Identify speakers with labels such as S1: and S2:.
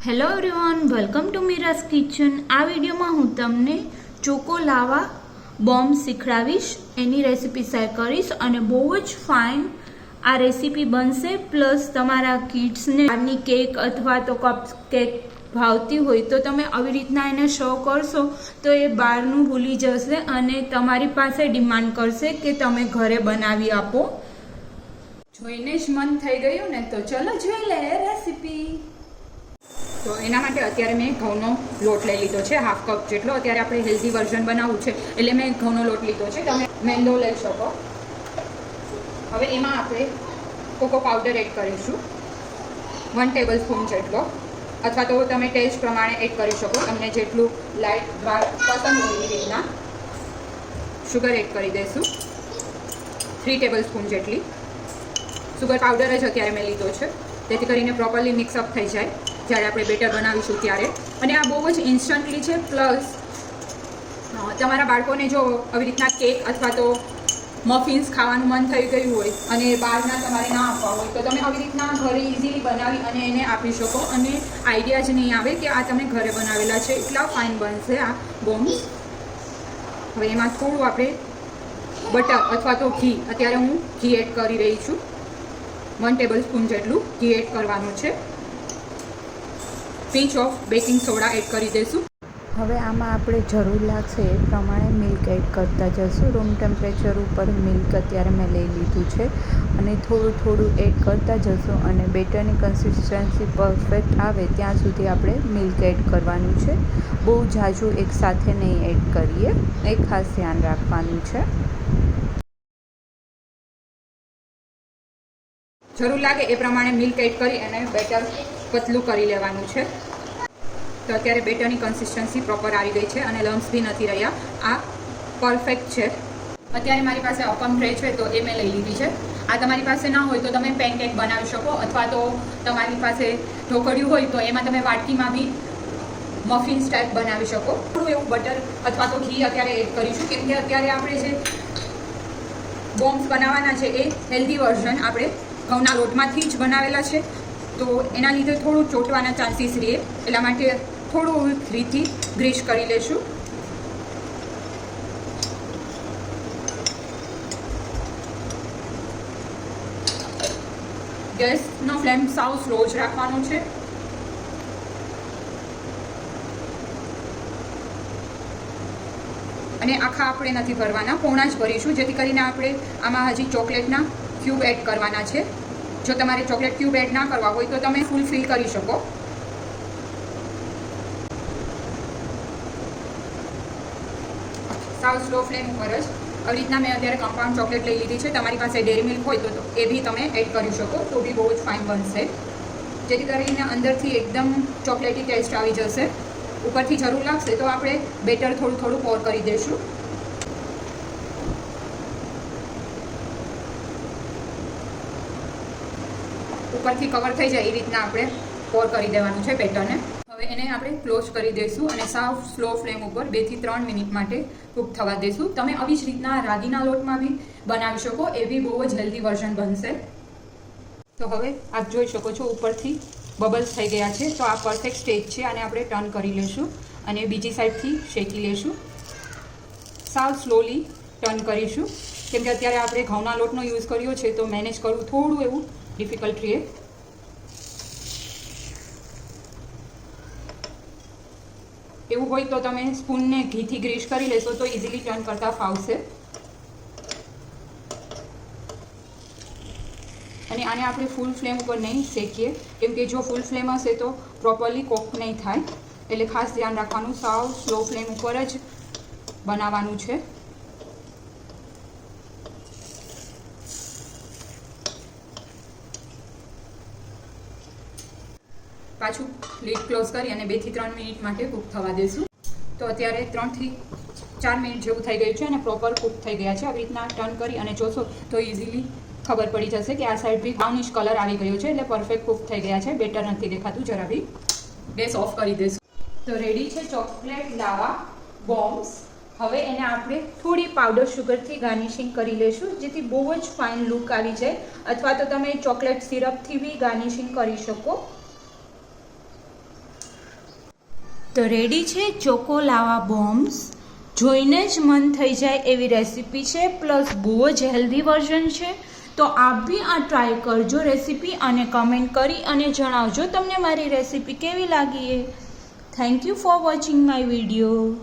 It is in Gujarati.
S1: Hello everyone, welcome to Meera's kitchen. આ વિડીયોમાં હું તમને ચોકો લાવા બોમ્બ શીખડાવીશ. એની રેસીપી શેર કરીશ અને બહુ જ ફાઇન આ રેસીપી બનશે. પ્લસ તમારા કિડ્સને બહારની કેક અથવા તો કપ કેક ભાવતી હોય તો તમે આવી રીતના એને સર્વ કરશો તો એ બહારનું ભૂલી જશે અને તમારી પાસે ડિમાન્ડ કરશે કે તમે ઘરે બનાવી આપો. જોઈને જ મન થઈ ગયું ને, તો ચલો જોઈ લે રેસીપી. તો એના માટે અત્યારે મેં ઘઉંનો લોટ લઈ લીધો છે, હાફ કપ જેટલો. અત્યારે આપણે હેલ્ધી વર્ઝન બનાવવું છે એટલે મેં ઘઉંનો લોટ લીધો છે. તમે મેંદો લઈ શકો. હવે એમાં આપણે કોકો પાવડર એડ કરીશું 1 ટેબલ સ્પૂન જેટલો, અથવા તો તમે ટેસ્ટ પ્રમાણે એડ કરી શકો, તમને જેટલું લાઇટ પસંદ હોય એ રીતના. શુગર એડ કરી દઈશું 3 ટેબલ સ્પૂન જેટલી. શુગર પાવડર જ અત્યારે મેં લીધો છે જેથી કરીને પ્રોપરલી મિક્સઅપ થઈ જાય જ્યારે આપણે બેટર બનાવીશું ત્યારે. અને આ બહુ જ ઇન્સ્ટન્ટલી છે. પ્લસ તમારા બાળકોને જો આવી રીતના કેક અથવા તો મફિન્સ ખાવાનું મન થઈ ગયું હોય અને બહારના તમારે ના આપવા હોય તો તમે આવી રીતના ઘરે ઇઝીલી બનાવી અને એને આપી શકો અને આઈડિયા જ નહીં આવે કે આ તમે ઘરે બનાવેલા છે. એટલા ફાઇન બનશે આ બોમ્બ્સ. હવે એમાં થોડું આપણે બટર અથવા તો ઘી, અત્યારે હું ઘી એડ કરી રહી છું. 1 ટેબલ સ્પૂન જેટલું ઘી એડ કરવાનું છે. Pinch of baking soda add કરી દઈશું.
S2: હવે આમાં આપણે જરૂર લાગશે એ પ્રમાણે મિલ્ક એડ કરતા જશું. રૂમ ટેમ્પરેચર ઉપર મિલ્ક અત્યારે મેં લઈ લીધું છે અને થોડું થોડું એડ કરતા જશું અને બેટરની કન્સિસ્ટન્સી પરફેક્ટ આવે ત્યાં સુધી આપણે મિલ્ક એડ કરવાનું છે. બહુ ઝાઝું એકસાથે નહીં એડ કરીએ, એ ખાસ ધ્યાન રાખવાનું છે.
S1: જરૂર લાગે એ પ્રમાણે મિલ્ક એડ કરી અને બેટર પતલું કરી લેવાનું છે. તો અત્યારે બેટરની કન્સિસ્ટન્સી પ્રોપર આવી ગઈ છે અને લમ્સ બી નથી રહ્યા. આ પરફેક્ટ છે. અત્યારે મારી પાસે અપમ ટ્રે છે તો એ મેં લઈ લીધી છે. આ તમારી પાસે ના હોય તો તમે પેનકેક બનાવી શકો, અથવા તો તમારી પાસે ઢોકળિયું હોય તો એમાં તમે વાટકીમાં બી મફિન્સ ટાઈપ બનાવી શકો. થોડું એવું બટર અથવા તો ઘી અત્યારે એડ કરીશું કેમ કે અત્યારે આપણે જે બોમ્બ્સ બનાવવાના છે એ હેલ્ધી વર્ઝન આપણે ઘઉંના લોટમાંથી જ બનાવેલા છે, તો એના લીધે થોડું ચોંટવાના ચાન્સીસ રહે. એટલા માટે થોડું રીતથી ગ્રીસ કરી લેશું. ગેસનો ફ્લેમ સાવ સ્લો જ રાખવાનો છે. અને આખા આપણે નથી ભરવાના, પોણા જ ભરીશું જેથી કરીને આપણે આમાં હજી ચોકલેટના ક્યુબ એડ કરવાના છે. જો તમારે ચોકલેટ ક્યુબ એડ ના કરવા હોય તો તમે ફૂલ ફિલ કરી શકો. સાવ સ્લો ફ્લેમ ઉપર જ આવી રીતના મેં અત્યારે કમ્પાઉન્ડ ચોકલેટ લઈ લીધી છે. તમારી પાસે ડેરી મિલ્ક હોય તો એ બી તમે એડ કરી શકો, તો બી બહુ જ ફાઇન બનશે. જેથી કરીને અંદરથી એકદમ ચોકલેટી ટેસ્ટ આવી જશે. ઉપરથી જરૂર લાગશે તો આપણે બેટર થોડું થોડું પોર કરી દઈશું. ઉપરથી કવર થઈ જાય એ રીતના આપણે પોર કરી દેવાનું છે બેટરને. હવે એને આપણે ક્લોઝ કરી દઈશું અને સાવ સ્લો ફ્લેમ ઉપર 2 થી 3 મિનિટ માટે કૂક થવા દઈશું. તમે આવી જ રીતના રાગીના લોટમાં બી બનાવી શકો, એ બી બહુ જ હેલ્ધી વર્ઝન બનશે. તો હવે આપ જોઈ શકો છો ઉપરથી બબલ્સ થઈ ગયા છે, તો આ પરફેક્ટ સ્ટેજ છે. આને આપણે ટર્ન કરી લઈશું અને બીજી સાઈડથી શેકી લઈશું. સાવ સ્લોલી ટર્ન કરીશું કેમ કે અત્યારે આપણે ઘઉંના લોટનો યુઝ કર્યો છે તો મેનેજ કરવું થોડું એવું ડિફિકલ્ટ રહે. એવું હોય તો તમે સ્પૂનને ઘીથી ગ્રીસ કરી લેશો તો ઇઝીલી ટર્ન કરતા ફાવશે. અને આને આપણે ફૂલ ફ્લેમ ઉપર નહીં શેકીએ કેમ કે જો ફૂલ ફ્લેમ હશે તો પ્રોપરલી કોક નહીં થાય, એટલે ખાસ ધ્યાન રાખવાનું. સાવ સ્લો ફ્લેમ ઉપર જ બનાવવાનું છે. પાછું લીડ ક્લોઝ કરી અને 2 થી 3 મિનિટ માટે કૂક થવા દઈશું. તો અત્યારે 3 થી 4 મિનિટ જેવું થઈ ગયું છે અને પ્રોપર કૂક થઈ ગયા છે. આવી રીતના ટર્ન કરી અને જોશો તો ઇઝીલી ખબર પડી જશે કે આ સાઈડ બી બ્રાઉનિશ કલર આવી ગયો છે, એટલે પરફેક્ટ કૂક થઈ ગયા છે. બેટર નથી દેખાતું જરા બી. ગેસ ઓફ કરી દઈશું. તો રેડી છે ચોકલેટ લાવા બોમ્બ્સ. હવે એને આપણે થોડી પાવડર શુગરથી ગાર્નિશિંગ કરી લઈશું જેથી બહુ જ ફાઇન લુક આવી જાય, અથવા તો તમે ચોકલેટ સિરપથી બી ગાર્નિશિંગ કરી શકો. તો રેડી છે ચોકો લાવા બોમ્બ્સ. જોઈને જ મન થઈ જાય એવી રેસીપી છે, પ્લસ બહુ જ હેલ્ધી વર્ઝન છે. તો આપ બી આ ટ્રાય કરજો રેસીપી અને કમેન્ટ કરી અને જણાવજો તમને મારી રેસીપી કેવી લાગી એ. Thank you for watching my video.